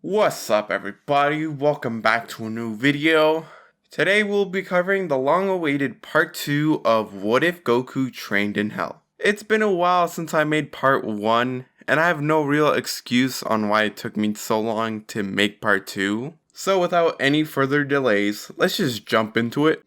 What's up everybody, welcome back to a new video. Today we'll be covering the long-awaited part 2 of What If Goku Trained in Hell. It's been a while since I made part 1, and I have no real excuse on why it took me so long to make part 2. So without any further delays, let's just jump into it.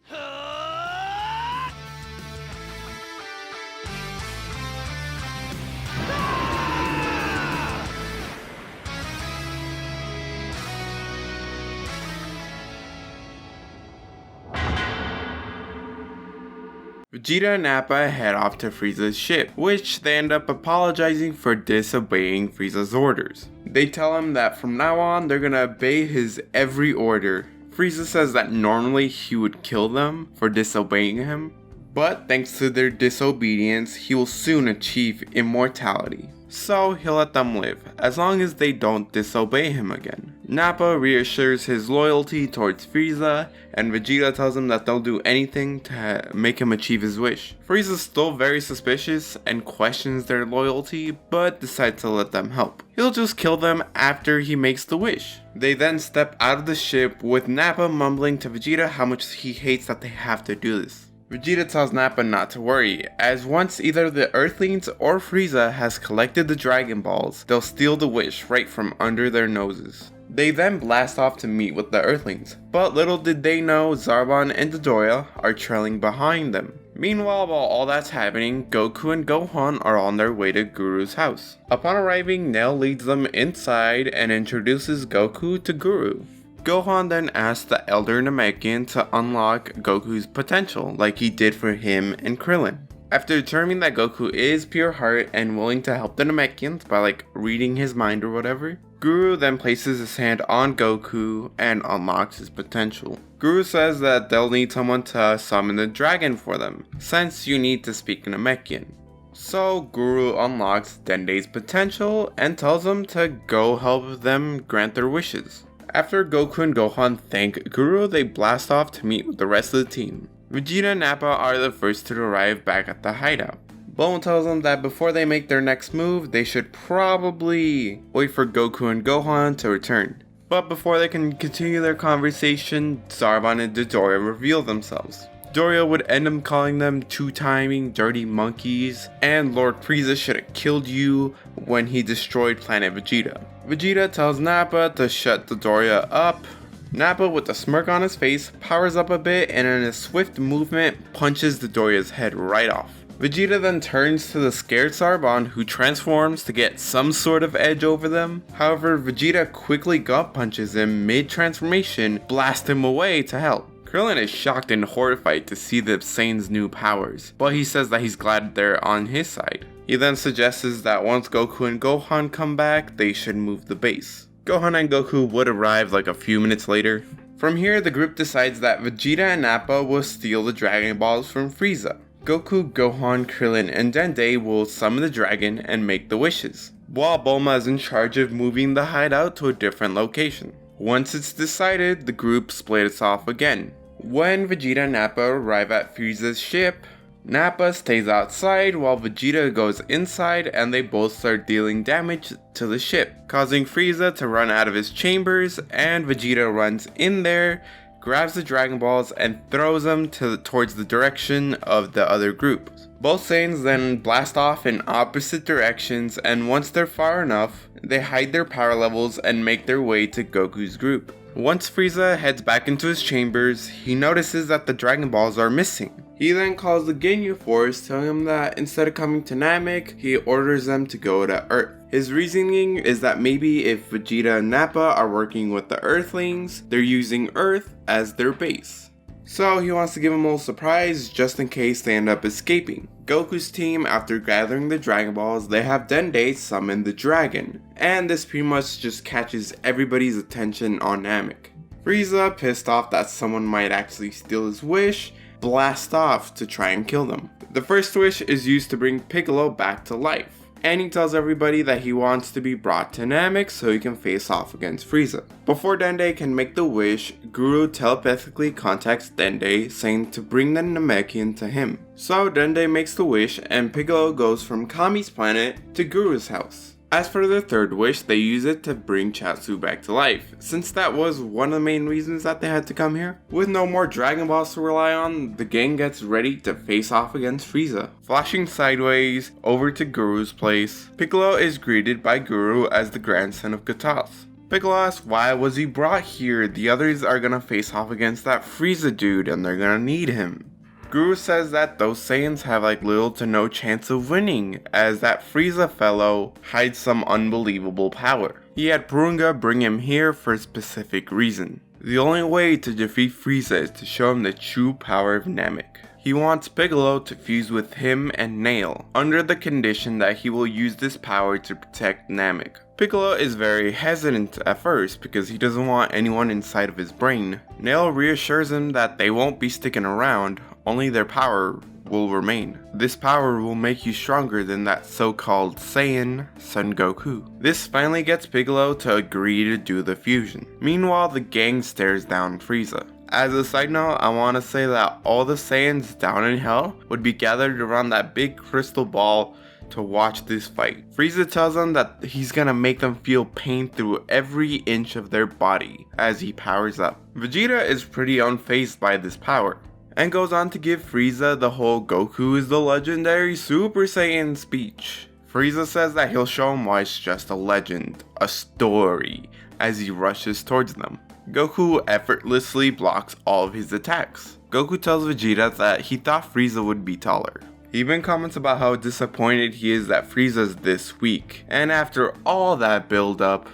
Vegeta and Nappa head off to Frieza's ship, which they end up apologizing for disobeying Frieza's orders. They tell him that from now on they're gonna obey his every order. Frieza says that normally he would kill them for disobeying him, but thanks to their disobedience, he will soon achieve immortality. So he'll let them live, as long as they don't disobey him again. Nappa reassures his loyalty towards Frieza, and Vegeta tells him that they'll do anything to make him achieve his wish. Frieza's still very suspicious and questions their loyalty, but decides to let them help. He'll just kill them after he makes the wish. They then step out of the ship, with Nappa mumbling to Vegeta how much he hates that they have to do this. Vegeta tells Nappa not to worry, as once either the Earthlings or Frieza has collected the Dragon Balls, they'll steal the wish right from under their noses. They then blast off to meet with the Earthlings, but little did they know Zarbon and Dodoria are trailing behind them. Meanwhile, while all that's happening, Goku and Gohan are on their way to Guru's house. Upon arriving, Nail leads them inside and introduces Goku to Guru. Gohan then asks the Elder Namekian to unlock Goku's potential, like he did for him and Krillin. After determining that Goku is pure heart and willing to help the Namekians by reading his mind or whatever, Guru then places his hand on Goku and unlocks his potential. Guru says that they'll need someone to summon the dragon for them, since you need to speak Namekian. So Guru unlocks Dende's potential and tells him to go help them grant their wishes. After Goku and Gohan thank Guru, they blast off to meet with the rest of the team. Vegeta and Nappa are the first to arrive back at the hideout. Bulma tells them that before they make their next move, they should probably wait for Goku and Gohan to return. But before they can continue their conversation, Zarbon and Dodoria reveal themselves. Dodoria would end up calling them two-timing dirty monkeys, and Lord Frieza should have killed you when he destroyed Planet Vegeta. Vegeta tells Nappa to shut Dodoria up. Nappa, with a smirk on his face, powers up a bit and in a swift movement punches Dodoria's head right off. Vegeta then turns to the scared Zarbon, who transforms to get some sort of edge over them. However, Vegeta quickly gut punches him mid-transformation, blasting him away to help. Krillin is shocked and horrified to see the Saiyan's new powers, but he says that he's glad they're on his side. He then suggests that once Goku and Gohan come back, they should move the base. Gohan and Goku would arrive a few minutes later. From here, the group decides that Vegeta and Nappa will steal the Dragon Balls from Frieza. Goku, Gohan, Krillin, and Dende will summon the dragon and make the wishes, while Bulma is in charge of moving the hideout to a different location. Once it's decided, the group splits off again. When Vegeta and Nappa arrive at Frieza's ship, Nappa stays outside while Vegeta goes inside, and they both start dealing damage to the ship, causing Frieza to run out of his chambers, and Vegeta runs in there, grabs the Dragon Balls, and throws them towards the direction of the other group. Both Saiyans then blast off in opposite directions, and once they're far enough, they hide their power levels and make their way to Goku's group. Once Frieza heads back into his chambers, he notices that the Dragon Balls are missing. He then calls the Ginyu Force, telling him that instead of coming to Namek, he orders them to go to Earth. His reasoning is that maybe if Vegeta and Nappa are working with the Earthlings, they're using Earth as their base. So he wants to give them a little surprise just in case they end up escaping. Goku's team, after gathering the Dragon Balls, they have Dende summon the dragon, and this pretty much just catches everybody's attention on Namek. Frieza, pissed off that someone might actually steal his wish, blasts off to try and kill them. The first wish is used to bring Piccolo back to life, and he tells everybody that he wants to be brought to Namek so he can face off against Frieza. Before Dende can make the wish, Guru telepathically contacts Dende, saying to bring the Namekian to him. So Dende makes the wish, and Piccolo goes from Kami's planet to Guru's house. As for their third wish, they use it to bring Chaozu back to life, since that was one of the main reasons that they had to come here. With no more Dragon Balls to rely on, the gang gets ready to face off against Frieza. Flashing sideways over to Guru's place, Piccolo is greeted by Guru as the grandson of Gatas. Piccolo asks why was he brought here, the others are gonna face off against that Frieza dude and they're gonna need him. Guru says that those Saiyans have like little to no chance of winning, as that Frieza fellow hides some unbelievable power. He had Purunga bring him here for a specific reason. The only way to defeat Frieza is to show him the true power of Namek. He wants Piccolo to fuse with him and Nail, under the condition that he will use this power to protect Namek. Piccolo is very hesitant at first because he doesn't want anyone inside of his brain. Nail reassures him that they won't be sticking around, only their power will remain. This power will make you stronger than that so-called Saiyan, Son Goku. This finally gets Piccolo to agree to do the fusion. Meanwhile, the gang stares down Frieza. As a side note, I want to say that all the Saiyans down in hell would be gathered around that big crystal ball to watch this fight. Frieza tells them that he's gonna make them feel pain through every inch of their body as he powers up. Vegeta is pretty unfazed by this power, and goes on to give Frieza the whole Goku is the legendary Super Saiyan speech. Frieza says that he'll show him why it's just a legend, a story, as he rushes towards them. Goku effortlessly blocks all of his attacks. Goku tells Vegeta that he thought Frieza would be taller. He even comments about how disappointed he is that Frieza's this weak, and after all that build up,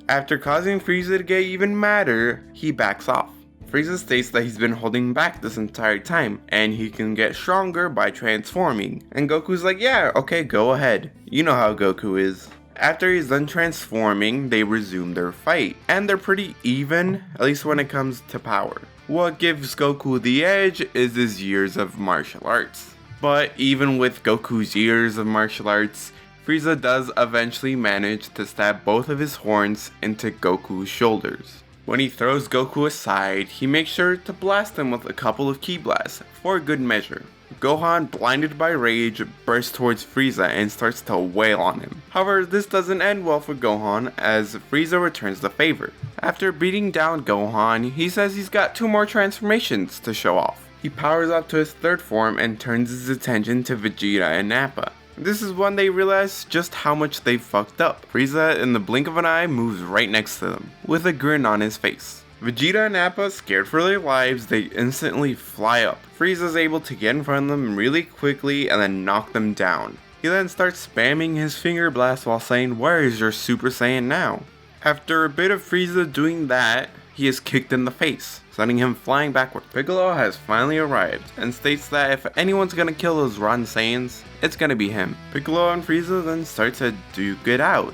after causing Frieza to get even madder, he backs off. Frieza states that he's been holding back this entire time, and he can get stronger by transforming, and Goku's like, yeah, okay, go ahead. You know how Goku is. After he's done transforming, they resume their fight, and they're pretty even, at least when it comes to power. What gives Goku the edge is his years of martial arts. But even with Goku's years of martial arts, Frieza does eventually manage to stab both of his horns into Goku's shoulders. When he throws Goku aside, he makes sure to blast him with a couple of ki blasts for good measure. Gohan, blinded by rage, bursts towards Frieza and starts to wail on him. However, this doesn't end well for Gohan as Frieza returns the favor. After beating down Gohan, he says he's got 2 more transformations to show off. He powers up to his third form and turns his attention to Vegeta and Nappa. This is when they realize just how much they fucked up. Frieza, in the blink of an eye, moves right next to them, with a grin on his face. Vegeta and Nappa, scared for their lives, they instantly fly up. Frieza's able to get in front of them really quickly and then knock them down. He then starts spamming his finger blast while saying, "Where is your Super Saiyan now?" After a bit of Frieza doing that, he is kicked in the face, sending him flying backward. Piccolo has finally arrived and states that if anyone's gonna kill those rotten Saiyans, it's gonna be him. Piccolo and Frieza then start to duke it out.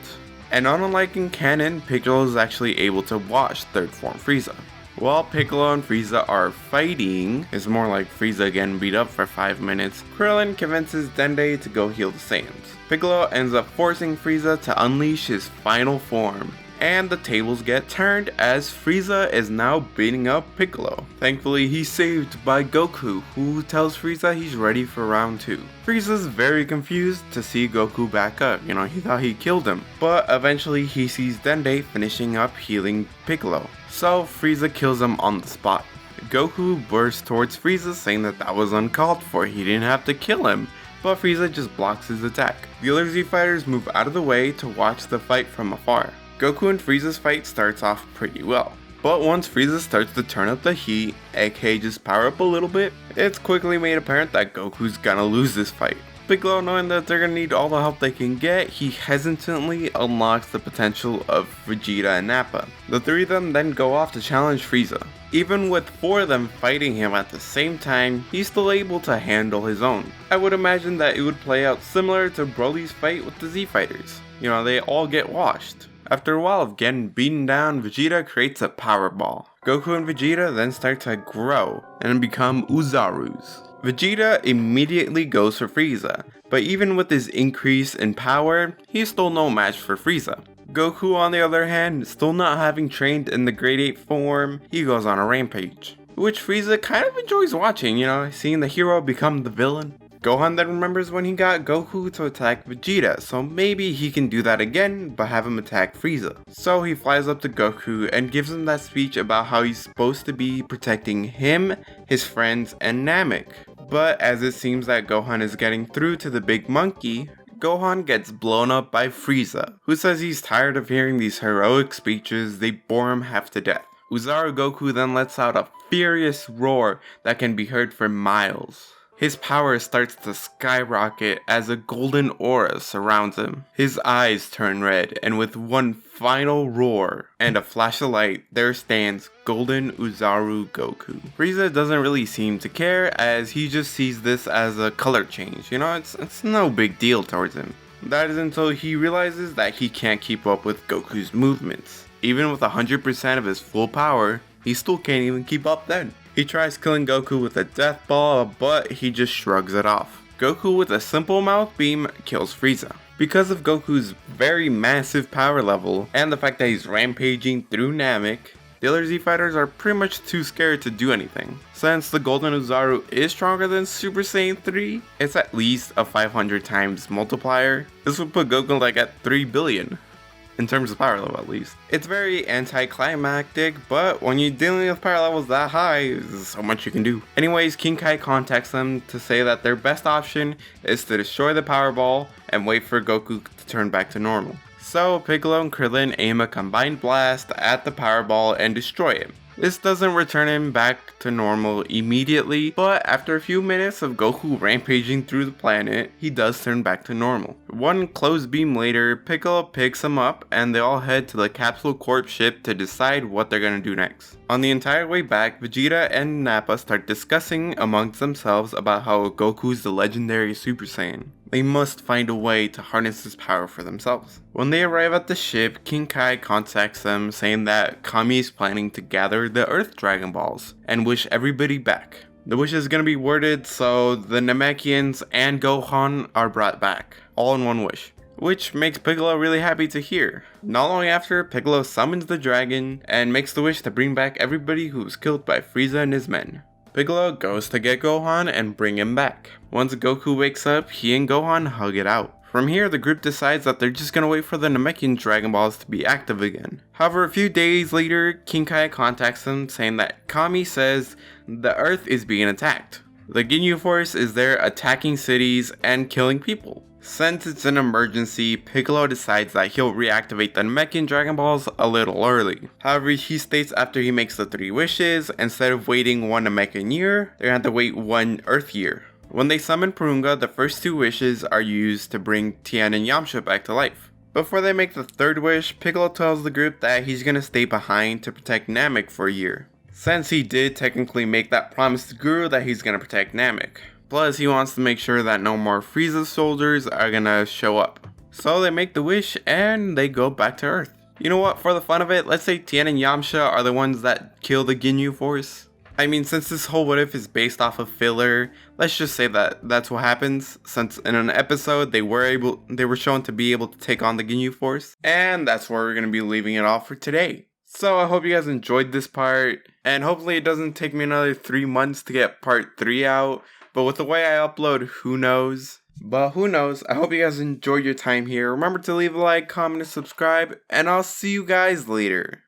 And unlike in canon, Piccolo is actually able to watch third form Frieza. While Piccolo and Frieza are fighting, it's more like Frieza getting beat up for 5 minutes, Krillin convinces Dende to go heal the Saiyans. Piccolo ends up forcing Frieza to unleash his final form, and the tables get turned as Frieza is now beating up Piccolo. Thankfully, he's saved by Goku, who tells Frieza he's ready for round 2. Frieza's very confused to see Goku back up, he thought he killed him. But eventually he sees Dende finishing up healing Piccolo, so Frieza kills him on the spot. Goku bursts towards Frieza saying that was uncalled for, he didn't have to kill him. But Frieza just blocks his attack. The other Z fighters move out of the way to watch the fight from afar. Goku and Frieza's fight starts off pretty well, but once Frieza starts to turn up the heat, aka just power up a little bit, it's quickly made apparent that Goku's gonna lose this fight. Piccolo, knowing that they're gonna need all the help they can get, he hesitantly unlocks the potential of Vegeta and Nappa. The 3 of them then go off to challenge Frieza. Even with 4 of them fighting him at the same time, he's still able to handle his own. I would imagine that it would play out similar to Broly's fight with the Z fighters. They all get washed. After a while of getting beaten down, Vegeta creates a power ball. Goku and Vegeta then start to grow and become Uzarus. Vegeta immediately goes for Frieza, but even with his increase in power, he's still no match for Frieza. Goku, on the other hand, still not having trained in the Grade 8 form, he goes on a rampage, which Frieza kind of enjoys watching, seeing the hero become the villain. Gohan then remembers when he got Goku to attack Vegeta, so maybe he can do that again, but have him attack Frieza. So he flies up to Goku and gives him that speech about how he's supposed to be protecting him, his friends, and Namek. But as it seems that Gohan is getting through to the big monkey, Gohan gets blown up by Frieza, who says he's tired of hearing these heroic speeches, they bore him half to death. Uzaru Goku then lets out a furious roar that can be heard for miles. His power starts to skyrocket as a golden aura surrounds him. His eyes turn red, and with one final roar and a flash of light, there stands Golden Uzaru Goku. Frieza doesn't really seem to care, as he just sees this as a color change. You know, it's no big deal towards him. That is until he realizes that he can't keep up with Goku's movements. Even with 100% of his full power, he still can't even keep up then. He tries killing Goku with a death ball, but he just shrugs it off. Goku with a simple mouth beam kills Frieza. Because of Goku's very massive power level, and the fact that he's rampaging through Namek, the other Z fighters are pretty much too scared to do anything. Since the Golden Uzaru is stronger than Super Saiyan 3, it's at least a 500 times multiplier. This would put Goku like at 3 billion. In terms of power level at least. It's very anticlimactic, but when you're dealing with power levels that high, there's so much you can do. Anyways, King Kai contacts them to say that their best option is to destroy the power ball and wait for Goku to turn back to normal. So Piccolo and Krillin aim a combined blast at the power ball and destroy it. This doesn't return him back to normal immediately, but after a few minutes of Goku rampaging through the planet, he does turn back to normal. One close beam later, Piccolo picks him up and they all head to the Capsule Corp ship to decide what they're gonna do next. On the entire way back, Vegeta and Nappa start discussing amongst themselves about how Goku's the legendary Super Saiyan. They must find a way to harness his power for themselves. When they arrive at the ship, King Kai contacts them saying that Kami is planning to gather the Earth Dragon Balls and wish everybody back. The wish is going to be worded so the Namekians and Gohan are brought back, all in one wish, which makes Piccolo really happy to hear. Not long after, Piccolo summons the dragon and makes the wish to bring back everybody who was killed by Frieza and his men. Piccolo goes to get Gohan and bring him back. Once Goku wakes up, he and Gohan hug it out. From here, the group decides that they're just gonna wait for the Namekian Dragon Balls to be active again. However, a few days later, King Kai contacts them saying that Kami says the Earth is being attacked. The Ginyu Force is there attacking cities and killing people. Since it's an emergency, Piccolo decides that he'll reactivate the Namekian Dragon Balls a little early. However, he states after he makes the 3 wishes, instead of waiting 1 Namekian year, they're gonna have to wait 1 Earth year. When they summon Purunga, the first 2 wishes are used to bring Tien and Yamcha back to life. Before they make the 3rd wish, Piccolo tells the group that he's gonna stay behind to protect Namek for a year, since he did technically make that promise to Guru that he's gonna protect Namek. Plus, he wants to make sure that no more Frieza soldiers are gonna show up. So they make the wish and they go back to Earth. You know what, for the fun of it, let's say Tien and Yamcha are the ones that kill the Ginyu Force. I mean, since this whole what if is based off of filler, let's just say that that's what happens, since in an episode they were shown to be able to take on the Ginyu Force. And that's where we're gonna be leaving it off for today. So I hope you guys enjoyed this part, and hopefully it doesn't take me another 3 months to get part 3 out. But with the way I upload, who knows? But who knows? I hope you guys enjoyed your time here. Remember to leave a like, comment, and subscribe, and I'll see you guys later.